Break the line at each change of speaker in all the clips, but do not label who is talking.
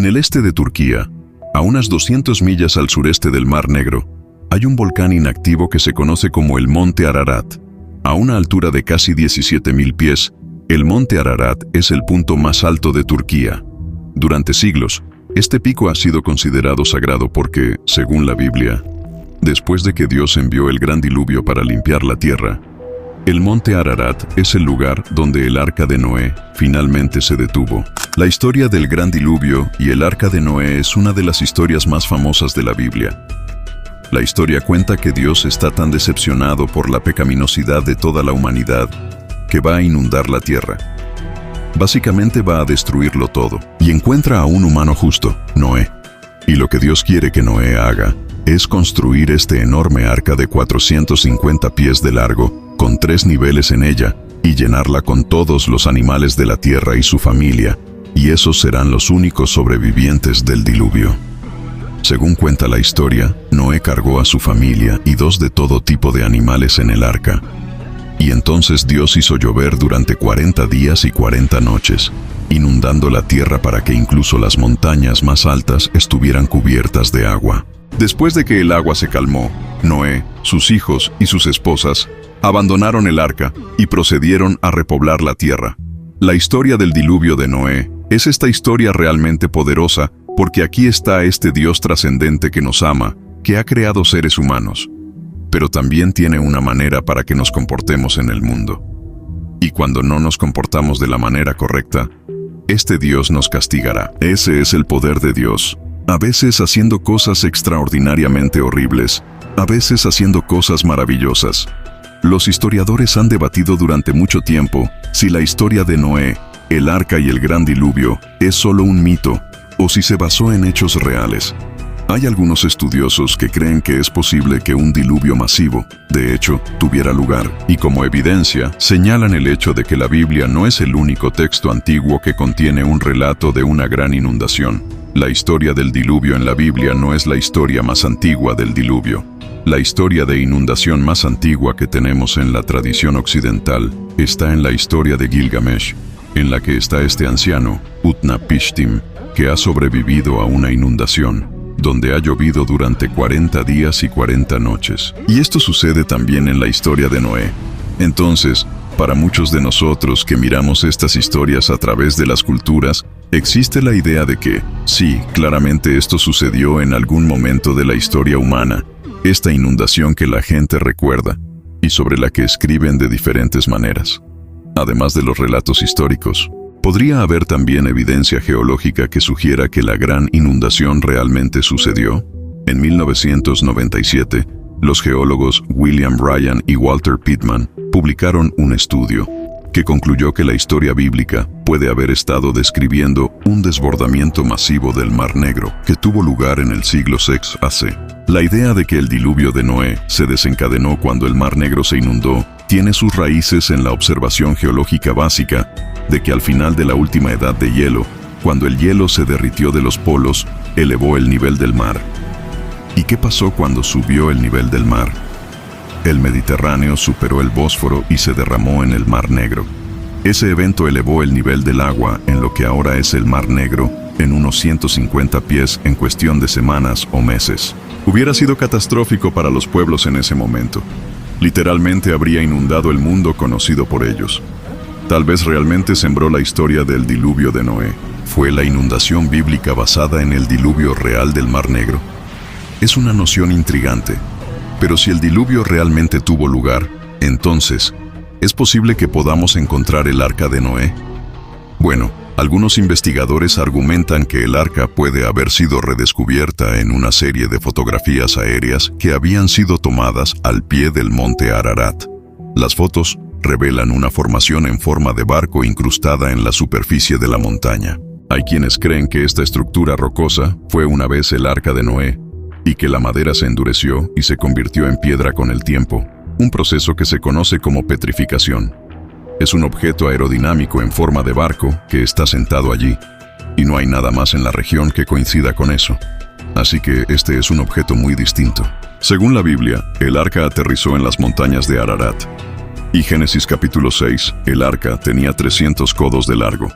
En el este de Turquía, a unas 200 millas al sureste del Mar Negro, hay un volcán inactivo que se conoce como el Monte Ararat. A una altura de casi 17.000 pies, el Monte Ararat es el punto más alto de Turquía. Durante siglos, este pico ha sido considerado sagrado porque, según la Biblia, después de que Dios envió el gran diluvio para limpiar la tierra, el Monte Ararat es el lugar donde el Arca de Noé finalmente se detuvo. La historia del gran diluvio y el Arca de Noé es una de las historias más famosas de la Biblia. La historia cuenta que Dios está tan decepcionado por la pecaminosidad de toda la humanidad que va a inundar la tierra. Básicamente va a destruirlo todo y encuentra a un humano justo, Noé. Y lo que Dios quiere que Noé haga es construir este enorme arca de 450 pies de largo, con 3 niveles en ella, y llenarla con todos los animales de la tierra y su familia, y esos serán los únicos sobrevivientes del diluvio. Según cuenta la historia, Noé cargó a su familia y 2 de todo tipo de animales en el arca. Y entonces Dios hizo llover durante 40 días y 40 noches, inundando la tierra para que incluso las montañas más altas estuvieran cubiertas de agua. Después de que el agua se calmó, Noé, sus hijos y sus esposas abandonaron el arca y procedieron a repoblar la tierra. La historia del diluvio de Noé es esta historia realmente poderosa porque aquí está este Dios trascendente que nos ama, que ha creado seres humanos, pero también tiene una manera para que nos comportemos en el mundo. Y cuando no nos comportamos de la manera correcta, este Dios nos castigará. Ese es el poder de Dios. A veces haciendo cosas extraordinariamente horribles, a veces haciendo cosas maravillosas. Los historiadores han debatido durante mucho tiempo si la historia de Noé, el arca y el gran diluvio es solo un mito o si se basó en hechos reales. Hay algunos estudiosos que creen que es posible que un diluvio masivo, de hecho, tuviera lugar, y como evidencia, señalan el hecho de que la Biblia no es el único texto antiguo que contiene un relato de una gran inundación. La historia del diluvio en la Biblia no es la historia más antigua del diluvio. La historia de inundación más antigua que tenemos en la tradición occidental está en la historia de Gilgamesh, en la que está este anciano, Utnapishtim, que ha sobrevivido a una inundación, donde ha llovido durante 40 días y 40 noches. Y esto sucede también en la historia de Noé. Entonces, para muchos de nosotros que miramos estas historias a través de las culturas, existe la idea de que, sí, claramente esto sucedió en algún momento de la historia humana, esta inundación que la gente recuerda, y sobre la que escriben de diferentes maneras. Además de los relatos históricos, podría haber también evidencia geológica que sugiera que la gran inundación realmente sucedió. En 1997, los geólogos William Ryan y Walter Pittman publicaron un estudio que concluyó que la historia bíblica puede haber estado describiendo un desbordamiento masivo del Mar Negro que tuvo lugar en el siglo VI AC. La idea de que el diluvio de Noé se desencadenó cuando el Mar Negro se inundó tiene sus raíces en la observación geológica básica de que al final de la última edad de hielo, cuando el hielo se derritió de los polos, elevó el nivel del mar. ¿Y qué pasó cuando subió el nivel del mar? El Mediterráneo superó el Bósforo y se derramó en el Mar Negro. Ese evento elevó el nivel del agua en lo que ahora es el Mar Negro en unos 150 pies en cuestión de semanas o meses. Hubiera sido catastrófico para los pueblos en ese momento. Literalmente habría inundado el mundo conocido por ellos. Tal vez realmente sembró la historia del diluvio de Noé. ¿Fue la inundación bíblica basada en el diluvio real del Mar Negro? Es una noción intrigante, pero si el diluvio realmente tuvo lugar, entonces, ¿es posible que podamos encontrar el arca de Noé? Bueno, algunos investigadores argumentan que el arca puede haber sido redescubierta en una serie de fotografías aéreas que habían sido tomadas al pie del monte Ararat. Las fotos revelan una formación en forma de barco incrustada en la superficie de la montaña. Hay quienes creen que esta estructura rocosa fue una vez el arca de Noé, y que la madera se endureció y se convirtió en piedra con el tiempo, un proceso que se conoce como petrificación. Es un objeto aerodinámico en forma de barco que está sentado allí, y no hay nada más en la región que coincida con eso. Así que este es un objeto muy distinto. Según la Biblia, el arca aterrizó en las montañas de Ararat. Y Génesis capítulo 6, el arca tenía 300 codos de largo.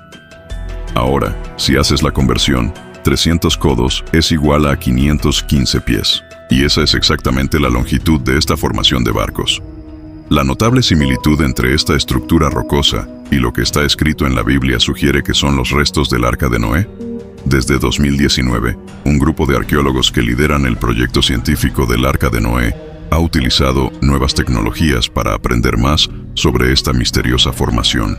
Ahora, si haces la conversión, 300 codos es igual a 515 pies. Y esa es exactamente la longitud de esta formación de barcos. La notable similitud entre esta estructura rocosa y lo que está escrito en la Biblia sugiere que son los restos del Arca de Noé. Desde 2019, un grupo de arqueólogos que lideran el proyecto científico del Arca de Noé ha utilizado nuevas tecnologías para aprender más sobre esta misteriosa formación.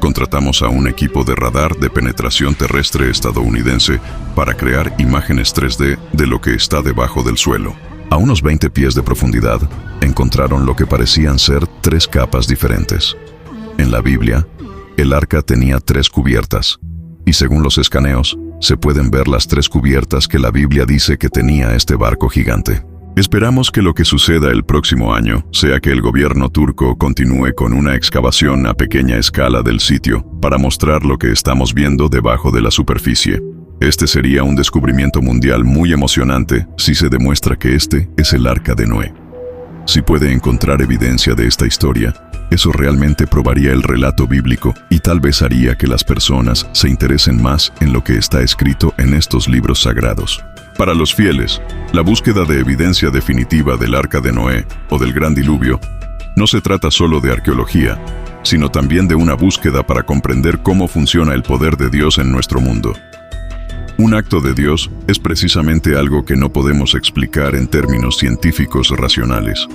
Contratamos a un equipo de radar de penetración terrestre estadounidense para crear imágenes 3D de lo que está debajo del suelo. A unos 20 pies de profundidad, encontraron lo que parecían ser 3 capas diferentes. En la Biblia, el arca tenía 3 cubiertas, y según los escaneos, se pueden ver las 3 cubiertas que la Biblia dice que tenía este barco gigante. Esperamos que lo que suceda el próximo año sea que el gobierno turco continúe con una excavación a pequeña escala del sitio para mostrar lo que estamos viendo debajo de la superficie. Este sería un descubrimiento mundial muy emocionante si se demuestra que este es el Arca de Noé. Si puede encontrar evidencia de esta historia, eso realmente probaría el relato bíblico y tal vez haría que las personas se interesen más en lo que está escrito en estos libros sagrados. Para los fieles, la búsqueda de evidencia definitiva del Arca de Noé o del Gran Diluvio no se trata solo de arqueología, sino también de una búsqueda para comprender cómo funciona el poder de Dios en nuestro mundo. Un acto de Dios es precisamente algo que no podemos explicar en términos científicos racionales.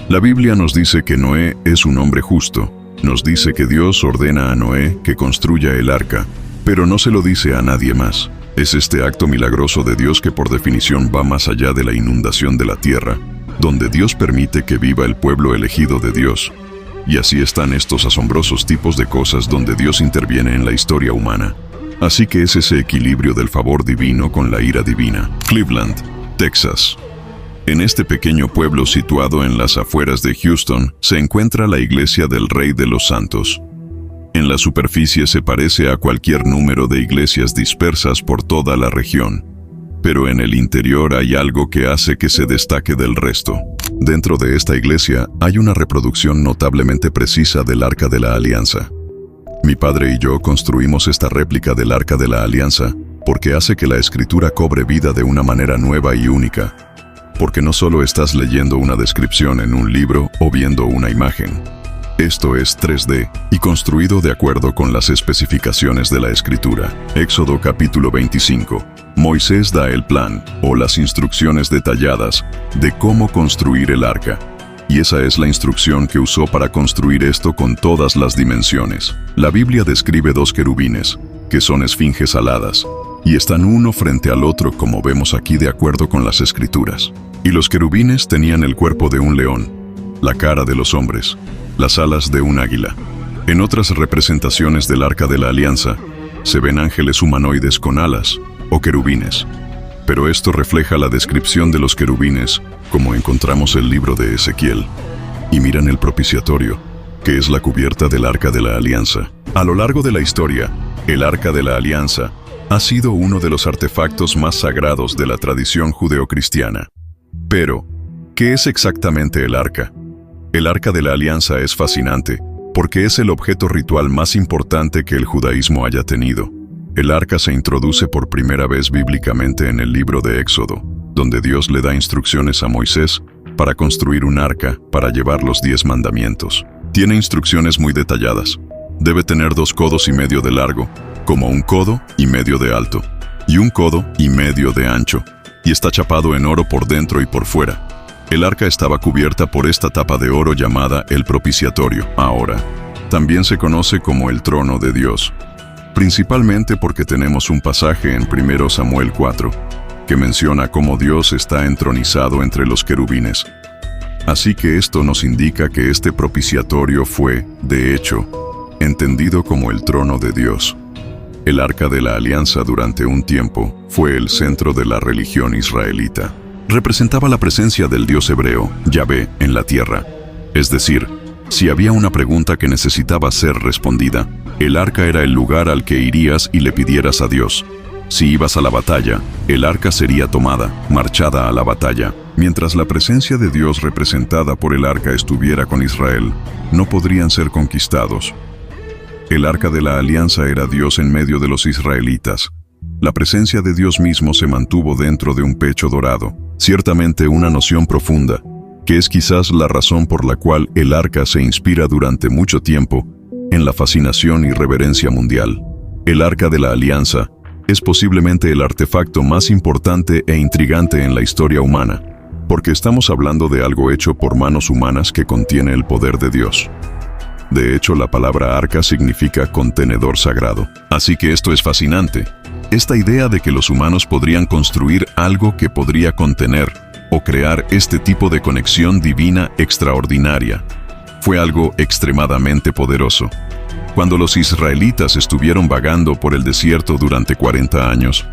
La Biblia nos dice que Noé es un hombre justo. Nos dice que Dios ordena a Noé que construya el arca, pero no se lo dice a nadie más. Es este acto milagroso de Dios que por definición va más allá de la inundación de la tierra, donde Dios permite que viva el pueblo elegido de Dios. Y así están estos asombrosos tipos de cosas donde Dios interviene en la historia humana. Así que es ese equilibrio del favor divino con la ira divina. Cleveland, Texas. En este pequeño pueblo situado en las afueras de Houston se encuentra la iglesia del Rey de los Santos. En la superficie se parece a cualquier número de iglesias dispersas por toda la región, pero en el interior hay algo que hace que se destaque del resto. Dentro de esta iglesia hay una reproducción notablemente precisa del Arca de la Alianza. Mi padre y yo construimos esta réplica del Arca de la Alianza porque hace que la escritura cobre vida de una manera nueva y única, porque no solo estás leyendo una descripción en un libro o viendo una imagen. Esto es 3D y construido de acuerdo con las especificaciones de la Escritura. Éxodo capítulo 25. Moisés da el plan o las instrucciones detalladas de cómo construir el arca. Y esa es la instrucción que usó para construir esto con todas las dimensiones. La Biblia describe 2 querubines, que son esfinges aladas, y están uno frente al otro como vemos aquí de acuerdo con las Escrituras. Y los querubines tenían el cuerpo de un león, la cara de los hombres, las alas de un águila. En otras representaciones del Arca de la Alianza, se ven ángeles humanoides con alas, o querubines. Pero esto refleja la descripción de los querubines, como encontramos el libro de Ezequiel. Y miran el propiciatorio, que es la cubierta del Arca de la Alianza. A lo largo de la historia, el Arca de la Alianza ha sido uno de los artefactos más sagrados de la tradición judeocristiana. Pero, ¿qué es exactamente el arca? El Arca de la Alianza es fascinante porque es el objeto ritual más importante que el judaísmo haya tenido. El arca se introduce por primera vez bíblicamente en el libro de Éxodo, donde Dios le da instrucciones a Moisés para construir un arca para llevar los 10 mandamientos. Tiene instrucciones muy detalladas. Debe tener 2 codos y medio de largo, como 1 codo y medio de alto, y 1 codo y medio de ancho, y está chapado en oro por dentro y por fuera. El arca estaba cubierta por esta tapa de oro llamada el propiciatorio. Ahora, también se conoce como el trono de Dios, principalmente porque tenemos un pasaje en 1 Samuel 4, que menciona cómo Dios está entronizado entre los querubines. Así que esto nos indica que este propiciatorio fue, de hecho, entendido como el trono de Dios. El Arca de la Alianza durante un tiempo fue el centro de la religión israelita. Representaba la presencia del Dios hebreo, Yahvé, en la tierra. Es decir, si había una pregunta que necesitaba ser respondida, el arca era el lugar al que irías y le pidieras a Dios. Si ibas a la batalla, el arca sería tomada, marchada a la batalla. Mientras la presencia de Dios representada por el arca estuviera con Israel, no podrían ser conquistados. El Arca de la Alianza era Dios en medio de los israelitas, La presencia de Dios mismo se mantuvo dentro de un pecho dorado, ciertamente una noción profunda, que es quizás la razón por la cual el arca se inspira durante mucho tiempo en la fascinación y reverencia mundial. El Arca de la Alianza es posiblemente el artefacto más importante e intrigante en la historia humana, porque estamos hablando de algo hecho por manos humanas que contiene el poder de Dios. De hecho, la palabra arca significa contenedor sagrado. Así que esto es fascinante. Esta idea de que los humanos podrían construir algo que podría contener o crear este tipo de conexión divina extraordinaria fue algo extremadamente poderoso. Cuando los israelitas estuvieron vagando por el desierto durante 40 años,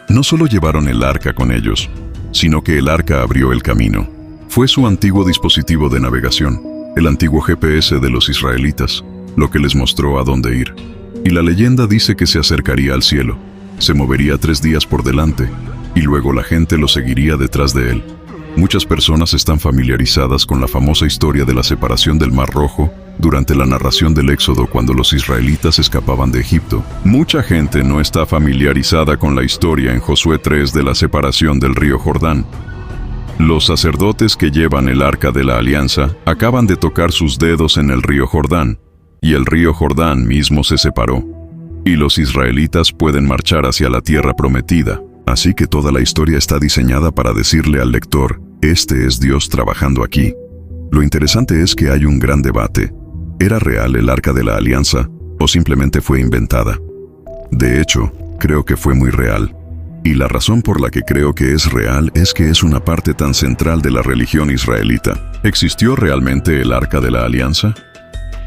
no solo llevaron el arca con ellos, sino que el arca abrió el camino. Fue su antiguo dispositivo de navegación, el antiguo GPS de los israelitas, lo que les mostró a dónde ir. Y la leyenda dice que se acercaría al cielo, se movería 3 días por delante, y luego la gente lo seguiría detrás de él. Muchas personas están familiarizadas con la famosa historia de la separación del Mar Rojo durante la narración del Éxodo cuando los israelitas escapaban de Egipto. Mucha gente no está familiarizada con la historia en Josué 3 de la separación del río Jordán. Los sacerdotes que llevan el Arca de la Alianza acaban de tocar sus dedos en el río Jordán, y el río Jordán mismo se separó, y los israelitas pueden marchar hacia la tierra prometida. Así que toda la historia está diseñada para decirle al lector, este es Dios trabajando aquí. Lo interesante es que hay un gran debate. ¿Era real el Arca de la Alianza o simplemente fue inventada? De hecho, creo que fue muy real. Y la razón por la que creo que es real es que es una parte tan central de la religión israelita. ¿Existió realmente el Arca de la Alianza?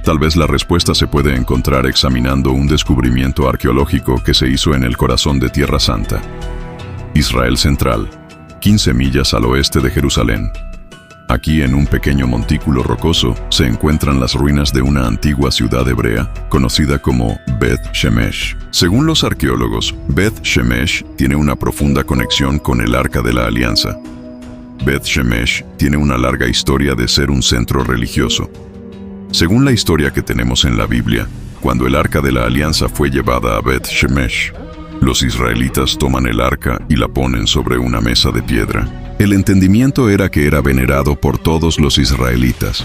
Tal vez la respuesta se puede encontrar examinando un descubrimiento arqueológico que se hizo en el corazón de Tierra Santa. Israel Central, 15 millas al oeste de Jerusalén. Aquí, en un pequeño montículo rocoso, se encuentran las ruinas de una antigua ciudad hebrea, conocida como Beth Shemesh. Según los arqueólogos, Beth Shemesh tiene una profunda conexión con el Arca de la Alianza. Beth Shemesh tiene una larga historia de ser un centro religioso. Según la historia que tenemos en la Biblia, cuando el Arca de la Alianza fue llevada a Beth Shemesh, los israelitas toman el arca y la ponen sobre una mesa de piedra. El entendimiento era que era venerado por todos los israelitas.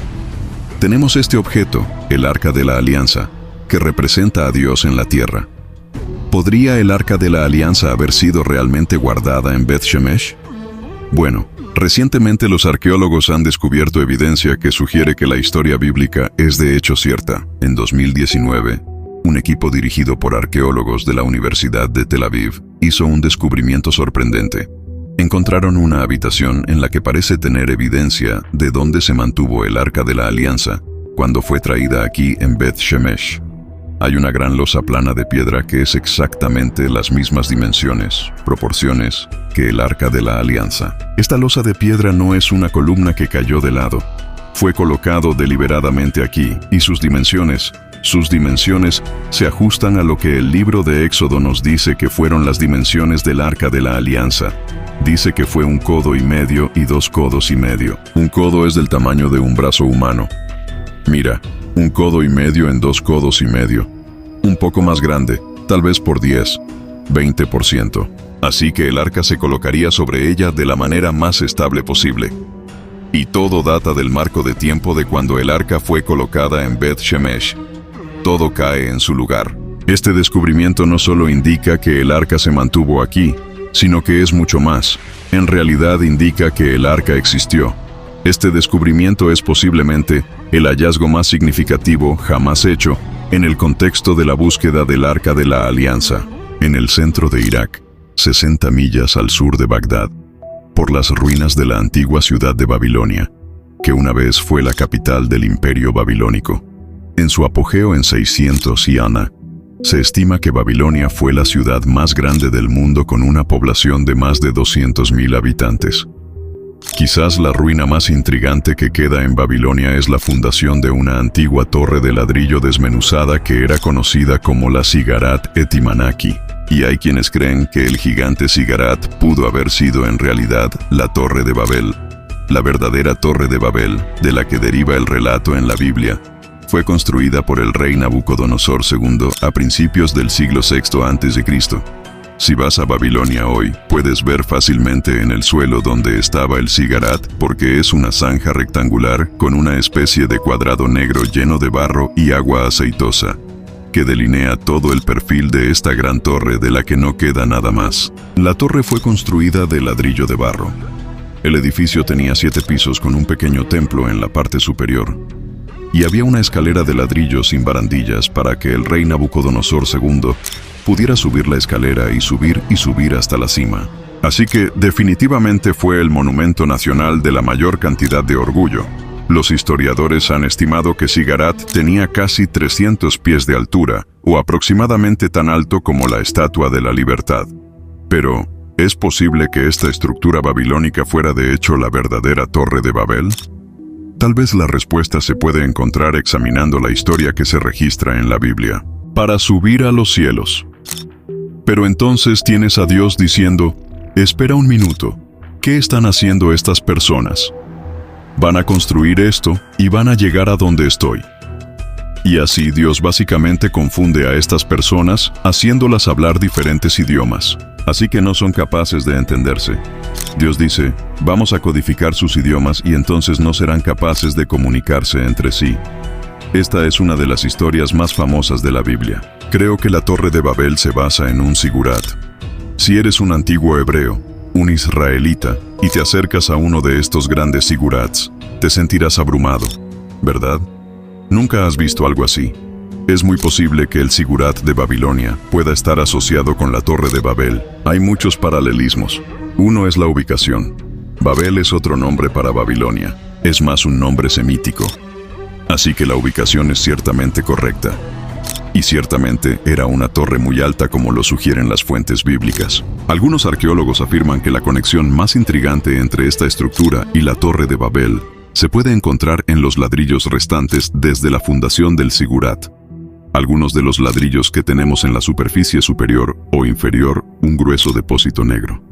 Tenemos este objeto, el Arca de la Alianza, que representa a Dios en la tierra. ¿Podría el Arca de la Alianza haber sido realmente guardada en Beth Shemesh? Bueno, recientemente los arqueólogos han descubierto evidencia que sugiere que la historia bíblica es de hecho cierta. En 2019, un equipo dirigido por arqueólogos de la Universidad de Tel Aviv hizo un descubrimiento sorprendente. Encontraron una habitación en la que parece tener evidencia de dónde se mantuvo el Arca de la Alianza cuando fue traída aquí en Beth Shemesh. Hay una gran losa plana de piedra que es exactamente las mismas dimensiones, proporciones, que el Arca de la Alianza. Esta losa de piedra no es una columna que cayó de lado. Fue colocado deliberadamente aquí, y sus dimensiones se ajustan a lo que el libro de Éxodo nos dice que fueron las dimensiones del Arca de la Alianza. Dice que fue 1,5 codos y 2,5 codos. 1 codo es del tamaño de un brazo humano. Mira, 1,5 codos en 2,5 codos. Un poco más grande, tal vez por 10, 20%. Así que el arca se colocaría sobre ella de la manera más estable posible. Y todo data del marco de tiempo de cuando el arca fue colocada en Beth Shemesh. Todo cae en su lugar. Este descubrimiento no solo indica que el arca se mantuvo aquí, sino que es mucho más. En realidad indica que el arca existió. Este descubrimiento es posiblemente el hallazgo más significativo jamás hecho en el contexto de la búsqueda del Arca de la Alianza, en el centro de Irak, 60 millas al sur de Bagdad, por las ruinas de la antigua ciudad de Babilonia, que una vez fue la capital del Imperio Babilónico. En su apogeo en 600 y Ana, se estima que Babilonia fue la ciudad más grande del mundo con una población de más de 200,000 habitantes. Quizás la ruina más intrigante que queda en Babilonia es la fundación de una antigua torre de ladrillo desmenuzada que era conocida como la Zigarat Etimanaki. Y hay quienes creen que el gigante Zigarat pudo haber sido en realidad la Torre de Babel. La verdadera Torre de Babel, de la que deriva el relato en la Biblia, fue construida por el rey Nabucodonosor II a principios del siglo VI a.C. Si vas a Babilonia hoy, puedes ver fácilmente en el suelo donde estaba el zigarat, porque es una zanja rectangular con una especie de cuadrado negro lleno de barro y agua aceitosa, que delinea todo el perfil de esta gran torre de la que no queda nada más. La torre fue construida de ladrillo de barro. El edificio tenía 7 pisos con un pequeño templo en la parte superior, y había una escalera de ladrillo sin barandillas para que el rey Nabucodonosor II pudiera subir la escalera y subir hasta la cima. Así que definitivamente fue el monumento nacional de la mayor cantidad de orgullo. Los historiadores han estimado que Zigarat tenía casi 300 pies de altura, o aproximadamente tan alto como la Estatua de la Libertad. Pero, ¿es posible que esta estructura babilónica fuera de hecho la verdadera Torre de Babel? Tal vez la respuesta se puede encontrar examinando la historia que se registra en la Biblia. Para subir a los cielos. Pero entonces tienes a Dios diciendo, espera un minuto, ¿qué están haciendo estas personas? Van a construir esto y van a llegar a donde estoy. Y así Dios básicamente confunde a estas personas, haciéndolas hablar diferentes idiomas. Así que no son capaces de entenderse. Dios dice, vamos a codificar sus idiomas y entonces no serán capaces de comunicarse entre sí. Esta es una de las historias más famosas de la Biblia. Creo que la Torre de Babel se basa en un zigurat. Si eres un antiguo hebreo, un israelita, y te acercas a uno de estos grandes zigurats, te sentirás abrumado, ¿verdad? Nunca has visto algo así. Es muy posible que el zigurat de Babilonia pueda estar asociado con la Torre de Babel. Hay muchos paralelismos. Uno es la ubicación. Babel es otro nombre para Babilonia. Es más un nombre semítico. Así que la ubicación es ciertamente correcta. Y ciertamente era una torre muy alta como lo sugieren las fuentes bíblicas. Algunos arqueólogos afirman que la conexión más intrigante entre esta estructura y la Torre de Babel se puede encontrar en los ladrillos restantes desde la fundación del zigurat. Algunos de los ladrillos que tenemos en la superficie superior o inferior, un grueso depósito negro.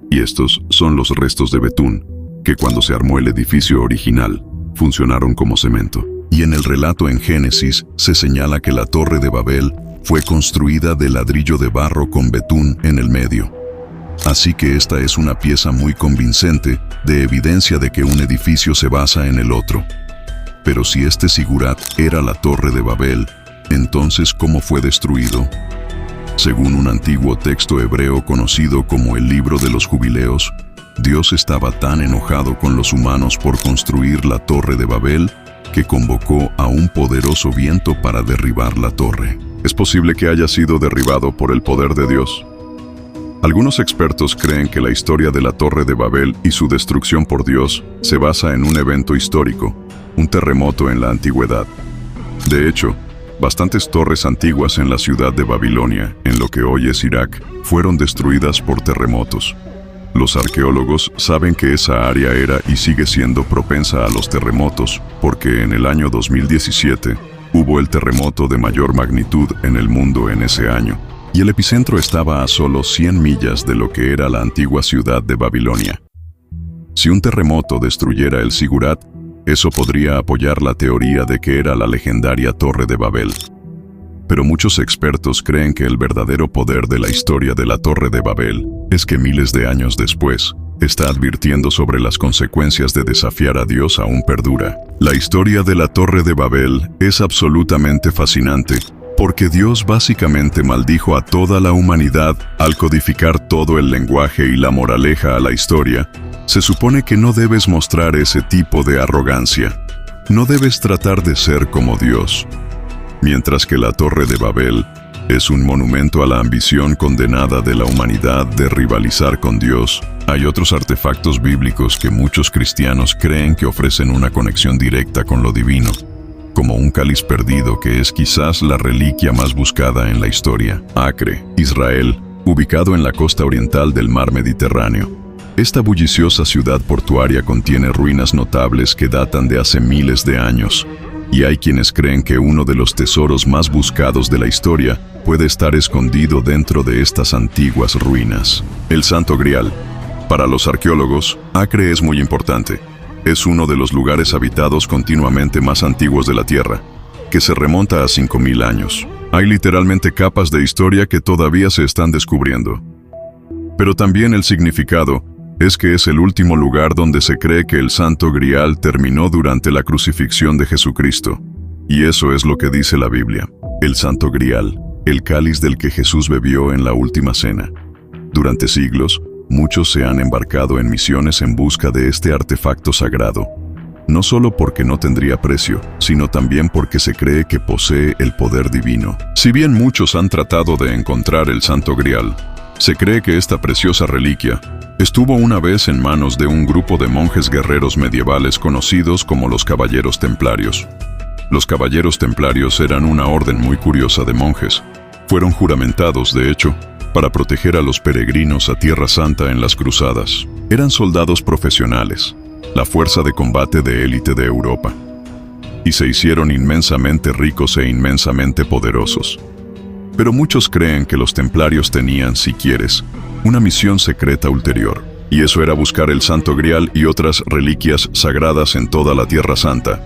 Y estos son los restos de betún, que cuando se armó el edificio original, funcionaron como cemento. Y en el relato en Génesis se señala que la Torre de Babel fue construida de ladrillo de barro con betún en el medio. Así que esta es una pieza muy convincente de evidencia de que un edificio se basa en el otro. Pero si este zigurat era la Torre de Babel, entonces ¿cómo fue destruido? Según un antiguo texto hebreo conocido como el Libro de los Jubileos, Dios estaba tan enojado con los humanos por construir la Torre de Babel que convocó a un poderoso viento para derribar la torre. Es posible que haya sido derribado por el poder de Dios. Algunos expertos creen que la historia de la Torre de Babel y su destrucción por Dios se basa en un evento histórico, un terremoto en la antigüedad. De hecho, bastantes torres antiguas en la ciudad de Babilonia, en lo que hoy es Irak, fueron destruidas por terremotos. Los arqueólogos saben que esa área era y sigue siendo propensa a los terremotos, porque en el año 2017 hubo el terremoto de mayor magnitud en el mundo en ese año, y el epicentro estaba a solo 100 millas de lo que era la antigua ciudad de Babilonia. Si un terremoto destruyera el zigurat, eso podría apoyar la teoría de que era la legendaria Torre de Babel. Pero muchos expertos creen que el verdadero poder de la historia de la Torre de Babel es que miles de años después, está advirtiendo sobre las consecuencias de desafiar a Dios aún perdura. La historia de la Torre de Babel es absolutamente fascinante, porque Dios básicamente maldijo a toda la humanidad al codificar todo el lenguaje y la moraleja a la historia. Se supone que no debes mostrar ese tipo de arrogancia. No debes tratar de ser como Dios. Mientras que la Torre de Babel es un monumento a la ambición condenada de la humanidad de rivalizar con Dios, hay otros artefactos bíblicos que muchos cristianos creen que ofrecen una conexión directa con lo divino, como un cáliz perdido que es quizás la reliquia más buscada en la historia. Acre, Israel, ubicado en la costa oriental del mar Mediterráneo. Esta bulliciosa ciudad portuaria contiene ruinas notables que datan de hace miles de años. Y hay quienes creen que uno de los tesoros más buscados de la historia puede estar escondido dentro de estas antiguas ruinas. El Santo Grial. Para los arqueólogos, Acre es muy importante. Es uno de los lugares habitados continuamente más antiguos de la Tierra, que se remonta a 5000 años. Hay literalmente capas de historia que todavía se están descubriendo. Pero también el significado es que es el último lugar donde se cree que el Santo Grial terminó durante la crucifixión de Jesucristo. Y eso es lo que dice la Biblia. El Santo Grial, el cáliz del que Jesús bebió en la última cena. Durante siglos, muchos se han embarcado en misiones en busca de este artefacto sagrado. No solo porque no tendría precio, sino también porque se cree que posee el poder divino. Si bien muchos han tratado de encontrar el Santo Grial, se cree que esta preciosa reliquia estuvo una vez en manos de un grupo de monjes guerreros medievales conocidos como los Caballeros Templarios. Los Caballeros Templarios eran una orden muy curiosa de monjes. Fueron juramentados, de hecho, para proteger a los peregrinos a Tierra Santa en las cruzadas. Eran soldados profesionales, la fuerza de combate de élite de Europa. Y se hicieron inmensamente ricos e inmensamente poderosos. Pero muchos creen que los templarios tenían, si quieres, una misión secreta ulterior. Y eso era buscar el Santo Grial y otras reliquias sagradas en toda la Tierra Santa.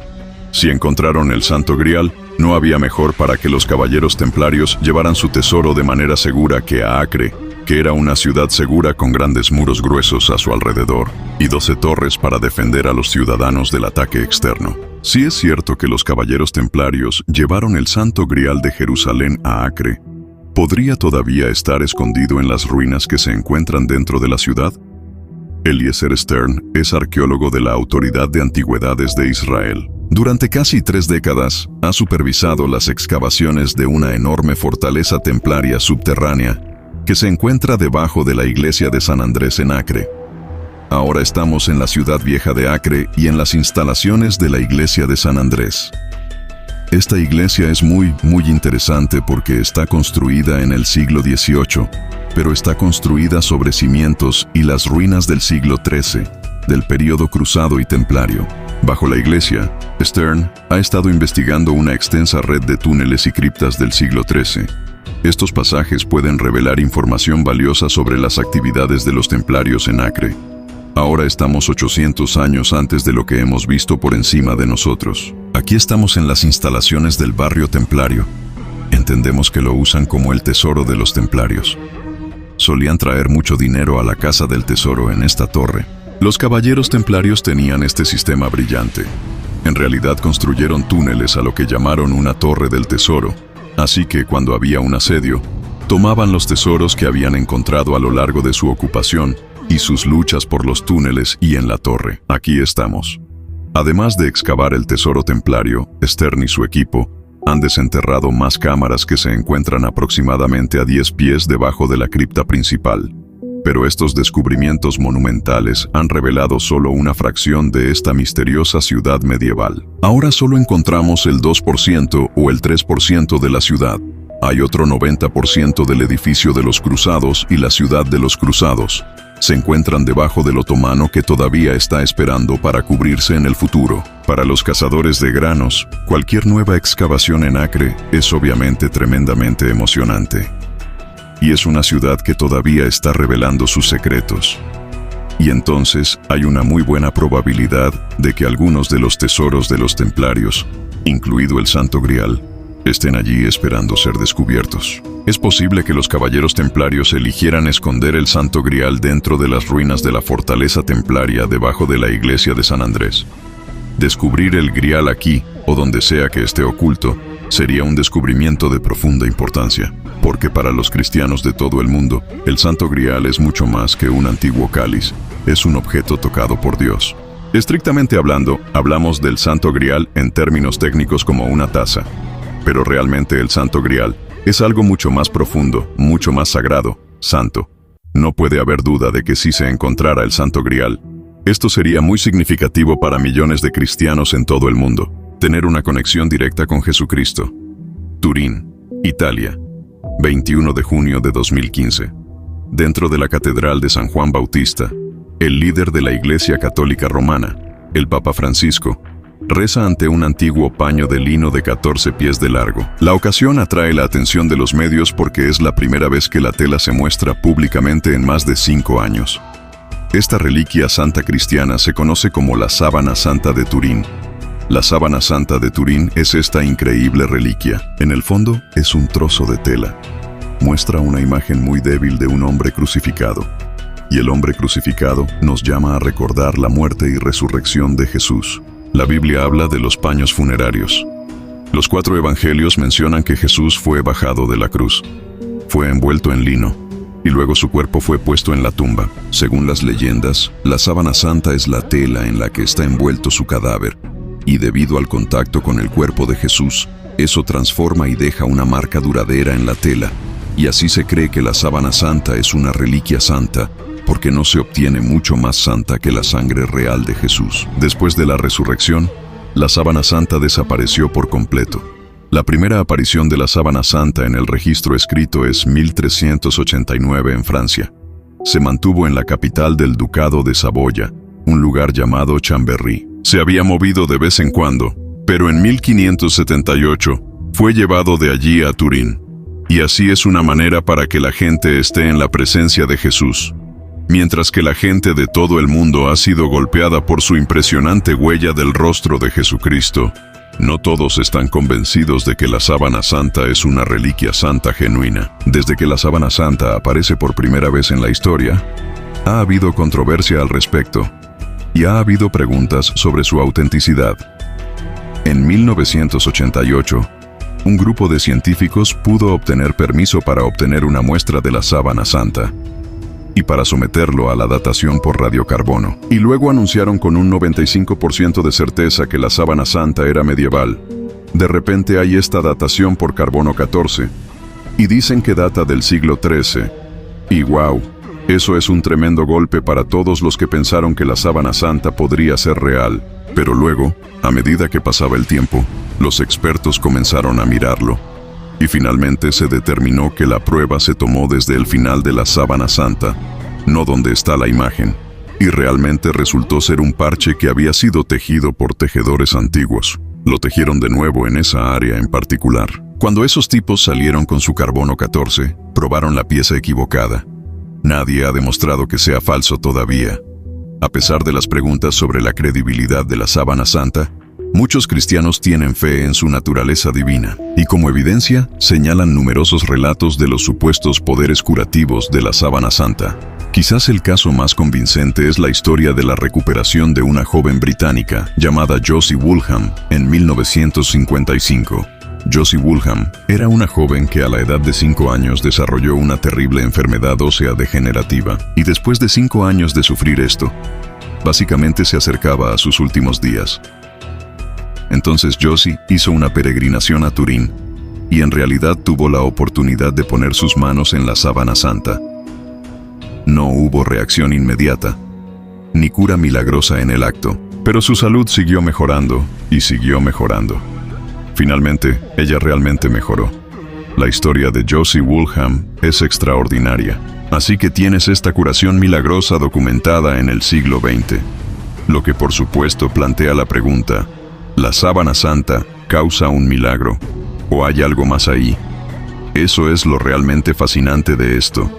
Si encontraron el Santo Grial, no había mejor para que los caballeros templarios llevaran su tesoro de manera segura que a Acre, que era una ciudad segura con grandes muros gruesos a su alrededor, y 12 torres para defender a los ciudadanos del ataque externo. Si es cierto que los caballeros templarios llevaron el Santo Grial de Jerusalén a Acre, ¿podría todavía estar escondido en las ruinas que se encuentran dentro de la ciudad? Eliezer Stern es arqueólogo de la Autoridad de Antigüedades de Israel. Durante casi 3 décadas, ha supervisado las excavaciones de una enorme fortaleza templaria subterránea que se encuentra debajo de la iglesia de San Andrés en Acre. Ahora estamos en la ciudad vieja de Acre y en las instalaciones de la iglesia de San Andrés. Esta iglesia es muy interesante porque está construida en el siglo XVIII, pero está construida sobre cimientos y las ruinas del siglo XIII, del período cruzado y templario. Bajo la iglesia, Stern ha estado investigando una extensa red de túneles y criptas del siglo XIII. Estos pasajes pueden revelar información valiosa sobre las actividades de los templarios en Acre. Ahora estamos 800 años antes de lo que hemos visto por encima de nosotros. Aquí estamos en las instalaciones del barrio templario. Entendemos que lo usan como el tesoro de los templarios. Solían traer mucho dinero a la casa del tesoro en esta torre. Los caballeros templarios tenían este sistema brillante. En realidad construyeron túneles a lo que llamaron una torre del tesoro. Así que cuando había un asedio, tomaban los tesoros que habían encontrado a lo largo de su ocupación y sus luchas por los túneles y en la torre. Aquí estamos. Además de excavar el tesoro templario, Stern y su equipo han desenterrado más cámaras que se encuentran aproximadamente a 10 pies debajo de la cripta principal. Pero estos descubrimientos monumentales han revelado solo una fracción de esta misteriosa ciudad medieval. Ahora solo encontramos el 2% o el 3% de la ciudad. Hay otro 90% del edificio de los Cruzados y la ciudad de los Cruzados. Se encuentran debajo del otomano que todavía está esperando para cubrirse en el futuro. Para los cazadores de granos, cualquier nueva excavación en Acre es obviamente tremendamente emocionante. Y es una ciudad que todavía está revelando sus secretos. Y entonces hay una muy buena probabilidad de que algunos de los tesoros de los templarios, incluido el Santo Grial, estén allí esperando ser descubiertos. Es posible que los caballeros templarios eligieran esconder el Santo Grial dentro de las ruinas de la fortaleza templaria debajo de la iglesia de San Andrés. Descubrir el Grial aquí, o donde sea que esté oculto, sería un descubrimiento de profunda importancia, porque para los cristianos de todo el mundo, el Santo Grial es mucho más que un antiguo cáliz, es un objeto tocado por Dios. Estrictamente hablando, hablamos del Santo Grial en términos técnicos como una taza, pero realmente el Santo Grial es algo mucho más profundo, mucho más sagrado, santo. No puede haber duda de que si se encontrara el Santo Grial, esto sería muy significativo para millones de cristianos en todo el mundo. Tener una conexión directa con Jesucristo. Turín, Italia, 21 de junio de 2015. Dentro de la Catedral de San Juan Bautista, el líder de la Iglesia Católica Romana, el Papa Francisco, reza ante un antiguo paño de lino de 14 pies de largo. La ocasión atrae la atención de los medios porque es la primera vez que la tela se muestra públicamente en más de 5 años. Esta reliquia santa cristiana se conoce como la Sábana Santa de Turín. La Sábana Santa de Turín es esta increíble reliquia. En el fondo es un trozo de tela. muestra una imagen muy débil de un hombre crucificado. Y el hombre crucificado nos llama a recordar la muerte y resurrección de Jesús. La Biblia habla de los paños funerarios. Los 4 evangelios mencionan que Jesús fue bajado de la cruz. Fue envuelto en lino, y luego su cuerpo fue puesto en la tumba. Según las leyendas, la sábana santa es la tela en la que está envuelto su cadáver, y debido al contacto con el cuerpo de Jesús, eso transforma y deja una marca duradera en la tela, y así se cree que la sábana santa es una reliquia santa, porque no se obtiene mucho más santa que la sangre real de Jesús. Después de la resurrección, la sábana santa desapareció por completo. La primera aparición de la sábana santa en el registro escrito es 1389 en Francia. Se mantuvo en la capital del Ducado de Saboya, un lugar llamado Chambéry. Se había movido de vez en cuando, pero en 1578 fue llevado de allí a Turín. Y así es una manera para que la gente esté en la presencia de Jesús. Mientras que la gente de todo el mundo ha sido golpeada por su impresionante huella del rostro de Jesucristo, no todos están convencidos de que la sábana santa es una reliquia santa genuina. Desde que la sábana santa aparece por primera vez en la historia, ha habido controversia al respecto, y ha habido preguntas sobre su autenticidad. En 1988, un grupo de científicos pudo obtener permiso para obtener una muestra de la sábana santa y para someterlo a la datación por radiocarbono. Y luego anunciaron con un 95% de certeza que la sábana santa era medieval. De repente hay esta datación por carbono 14, y dicen que data del siglo XIII. Y wow, eso es un tremendo golpe para todos los que pensaron que la sábana santa podría ser real. Pero luego, a medida que pasaba el tiempo, los expertos comenzaron a mirarlo. Y finalmente se determinó que la prueba se tomó desde el final de la sábana santa, no donde está la imagen, y realmente resultó ser un parche que había sido tejido por tejedores antiguos. Lo tejieron de nuevo en esa área en particular. Cuando esos tipos salieron con su carbono 14, probaron la pieza equivocada. Nadie ha demostrado que sea falso todavía. A pesar de las preguntas sobre la credibilidad de la sábana santa, muchos cristianos tienen fe en su naturaleza divina, y como evidencia, señalan numerosos relatos de los supuestos poderes curativos de la sábana santa. Quizás el caso más convincente es la historia de la recuperación de una joven británica llamada Josie Woolham en 1955. Josie Woolham era una joven que a la edad de 5 años desarrolló una terrible enfermedad ósea degenerativa, y después de 5 años de sufrir esto, básicamente se acercaba a sus últimos días. Entonces Josie hizo una peregrinación a Turín, y en realidad tuvo la oportunidad de poner sus manos en la sábana santa. No hubo reacción inmediata, ni cura milagrosa en el acto, pero su salud siguió mejorando, y siguió mejorando. Finalmente, ella realmente mejoró. La historia de Josie Woolham es extraordinaria, así que tienes esta curación milagrosa documentada en el siglo XX, lo que por supuesto plantea la pregunta: ¿la sábana santa causa un milagro? ¿O hay algo más ahí? Eso es lo realmente fascinante de esto.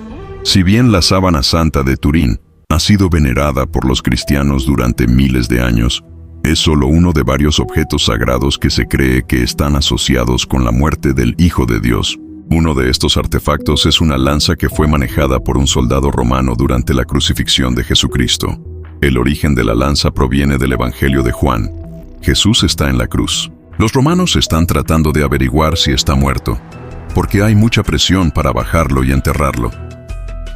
Si bien la sábana santa de Turín ha sido venerada por los cristianos durante miles de años, es solo uno de varios objetos sagrados que se cree que están asociados con la muerte del Hijo de Dios. Uno de estos artefactos es una lanza que fue manejada por un soldado romano durante la crucifixión de Jesucristo. El origen de la lanza proviene del Evangelio de Juan. Jesús está en la cruz. Los romanos están tratando de averiguar si está muerto, porque hay mucha presión para bajarlo y enterrarlo.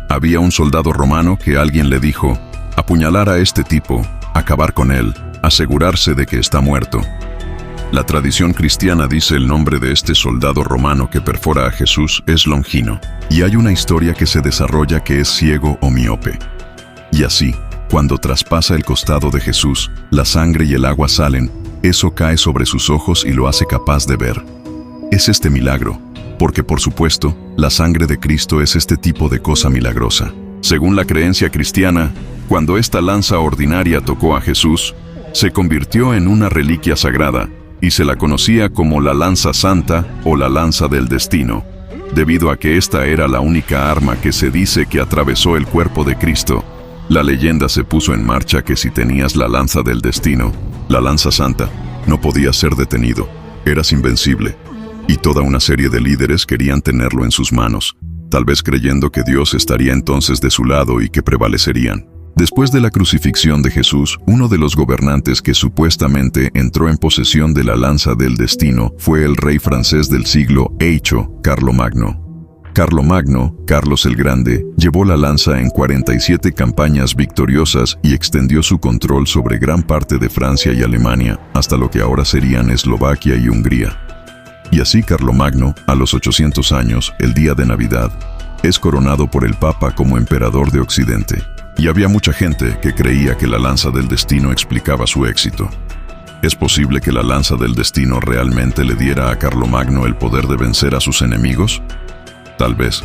Había un soldado romano que alguien le dijo: apuñalar a este tipo, acabar con él, asegurarse de que está muerto. La tradición cristiana dice el nombre de este soldado romano que perfora a Jesús es Longino, y hay una historia que se desarrolla que es ciego o miope. Y así, cuando traspasa el costado de Jesús, la sangre y el agua salen, eso cae sobre sus ojos y lo hace capaz de ver. Es este milagro, porque por supuesto, la sangre de Cristo es este tipo de cosa milagrosa. Según la creencia cristiana, cuando esta lanza ordinaria tocó a Jesús, se convirtió en una reliquia sagrada, y se la conocía como la lanza santa o la lanza del destino, debido a que esta era la única arma que se dice que atravesó el cuerpo de Cristo. La leyenda se puso en marcha que si tenías la lanza del destino, la lanza santa, no podías ser detenido, eras invencible, y toda una serie de líderes querían tenerlo en sus manos. tal vez creyendo que Dios estaría entonces de su lado y que prevalecerían. Después de la crucifixión de Jesús, uno de los gobernantes que supuestamente entró en posesión de la lanza del destino fue el rey francés del siglo VIII, Carlomagno. Carlomagno, Carlos el Grande, llevó la lanza en 47 campañas victoriosas y extendió su control sobre gran parte de Francia y Alemania, hasta lo que ahora serían Eslovaquia y Hungría. Y así Carlomagno, a los 800 años, el día de Navidad, es coronado por el Papa como emperador de Occidente. Y había mucha gente que creía que la lanza del destino explicaba su éxito. ¿Es posible que la lanza del destino realmente le diera a Carlomagno el poder de vencer a sus enemigos? Tal vez.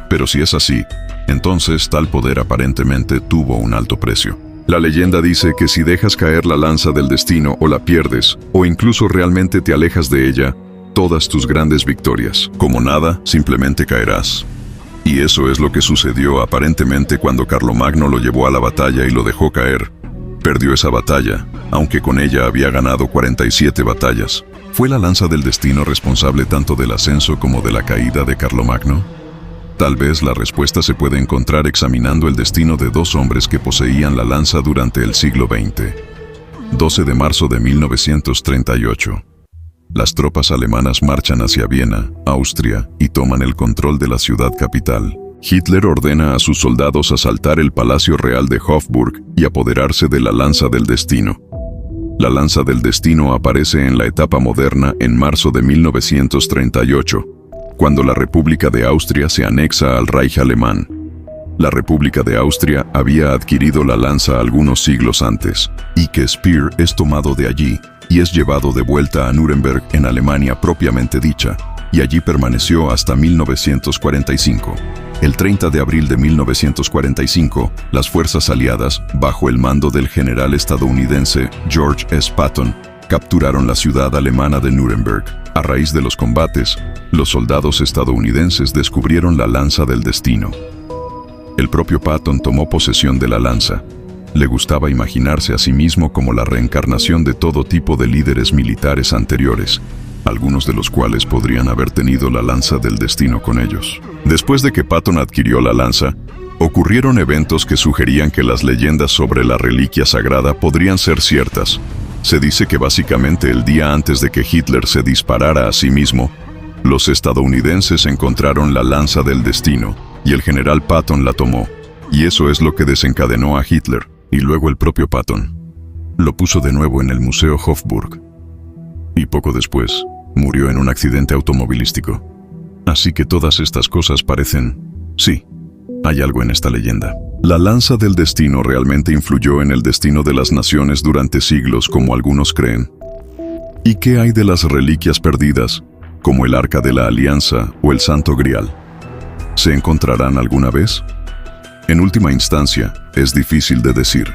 Pero si es así, entonces tal poder aparentemente tuvo un alto precio. La leyenda dice que si dejas caer la lanza del destino o la pierdes, o incluso realmente te alejas de ella, todas tus grandes victorias, como nada, simplemente caerás. Y eso es lo que sucedió aparentemente cuando Carlomagno lo llevó a la batalla y lo dejó caer. Perdió esa batalla, aunque con ella había ganado 47 batallas. ¿Fue la lanza del destino responsable tanto del ascenso como de la caída de Carlomagno? Tal vez la respuesta se puede encontrar examinando el destino de dos hombres que poseían la lanza durante el siglo XX. 12 de marzo de 1938. Las tropas alemanas marchan hacia Viena, Austria, y toman el control de la ciudad capital. Hitler ordena a sus soldados asaltar el Palacio Real de Hofburg y apoderarse de la lanza del destino. La lanza del destino aparece en la etapa moderna en marzo de 1938, cuando la República de Austria se anexa al Reich alemán. La República de Austria había adquirido la lanza algunos siglos antes, y que Speer es tomado de allí y es llevado de vuelta a Nuremberg en Alemania propiamente dicha, y allí permaneció hasta 1945. El 30 de abril de 1945, las fuerzas aliadas, bajo el mando del general estadounidense George S. Patton, capturaron la ciudad alemana de Nuremberg. A raíz de los combates, los soldados estadounidenses descubrieron la lanza del destino. El propio Patton tomó posesión de la lanza. Le gustaba imaginarse a sí mismo como la reencarnación de todo tipo de líderes militares anteriores, algunos de los cuales podrían haber tenido la lanza del destino con ellos. Después de que Patton adquirió la lanza, ocurrieron eventos que sugerían que las leyendas sobre la reliquia sagrada podrían ser ciertas. Se dice que básicamente el día antes de que Hitler se disparara a sí mismo, los estadounidenses encontraron la lanza del destino, y el general Patton la tomó, y eso es lo que desencadenó a Hitler, y luego el propio Patton lo puso de nuevo en el Museo Hofburg, y poco después murió en un accidente automovilístico. Así que todas estas cosas parecen... Sí, hay algo en esta leyenda. La lanza del destino realmente influyó en el destino de las naciones durante siglos, como algunos creen. ¿Y qué hay de las reliquias perdidas, como el Arca de la Alianza o el Santo Grial? ¿Se encontrarán alguna vez? En última instancia, es difícil de decir.